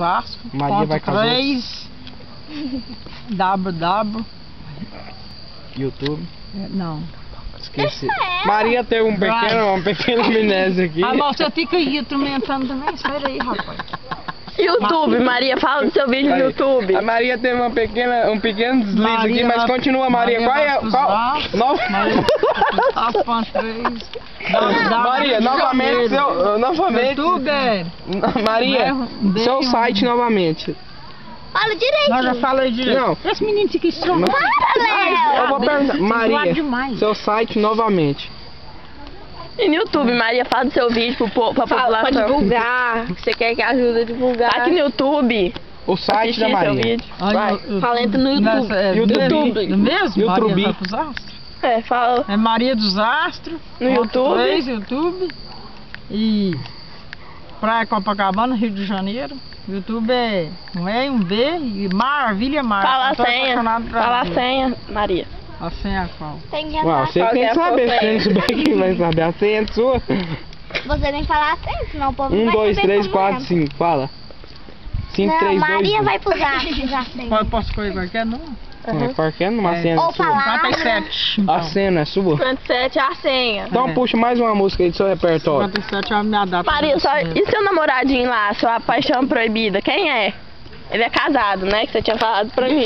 Osasco. Maria vai casar. 3 www. YouTube. Não. Esqueci. Maria teve uma pequena amnésia aqui. Ah, mas você fica aí atormentando também? Espera aí, rapaz. YouTube, Maria, fala do seu vídeo no YouTube. A Maria teve um pequeno deslize Maria aqui, mas vai- continua, Maria. Maria Qual é? vai Qual? cruzar. Nova... Maria, novamente, novamente. YouTube. Maria, seu site novamente. Fala direito. Nós já falei direito. Não. Esse menino fica estranho. Eu vou perguntar, Maria, demais. seu site novamente. E no YouTube, Maria, fala do seu vídeo pra população. Pra divulgar. Você quer que ajude a divulgar. Tá aqui no YouTube. O site da Assistir seu Maria. vídeo. Vai. Fala, entra no YouTube. YouTube. Mesmo? YouTube. Maria vai pros Astros? É, fala É Maria dos Astros. no YouTube. 3, YouTube. E Praia Copacabana, Rio de Janeiro. YouTube é um E, um B e Maravilha Mar. Fala a Eu tô senha. apaixonado por Fala a ela. senha, Maria. A senha é qual? Tem que Uau, falar. você Qual tem que é que a saber, sua se não souber quem vai saber a senha é sua. Você tem que falar assim, senão o povo 1, vai 2, saber 3, como 4, é. 5, fala. 5, Não, 3, 2, Maria 1. vai pros astros assim. Posso escolher qualquer número? Qualquer numa É. cena Ou sua. falar. 57. A Então. cena é sua. 57 é a senha. Então É. puxa mais uma música aí do seu repertório. 57 é a minha data. Maria, de só, nascimento. e seu namoradinho lá, sua paixão proibida, quem é? Ele é casado, né? Que você tinha falado pra mim.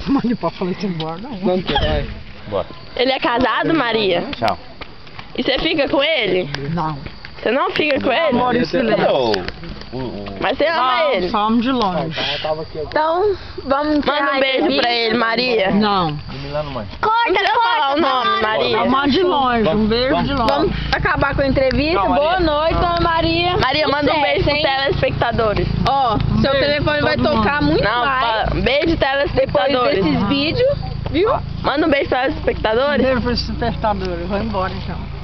Mas não pode falar isso embora, não. Não, vai. Bora. Ele é casado, Maria? Tchau. E você fica com ele? Não. Você não fica com ele? Amor em silêncio. Hello. Mas você ama ele? Só amo de longe. Então, vamos Manda um beijo pra ele, Maria. Não. Milano, mãe. Não precisa falar o nome, Maria. Eu mando de longe. Um beijo de longe. Vamos acabar com a entrevista. Não, Maria. Boa noite, dona Maria. Maria, manda um beijo pros Sucesso, hein? telespectadores. Ó, seu beijo telefone pra vai todo tocar mundo. muito Não, mais beijo depois telespectadores. desses vídeos, viu? Manda um beijo para os espectadores. Beijo para os espectadores. Vou embora então.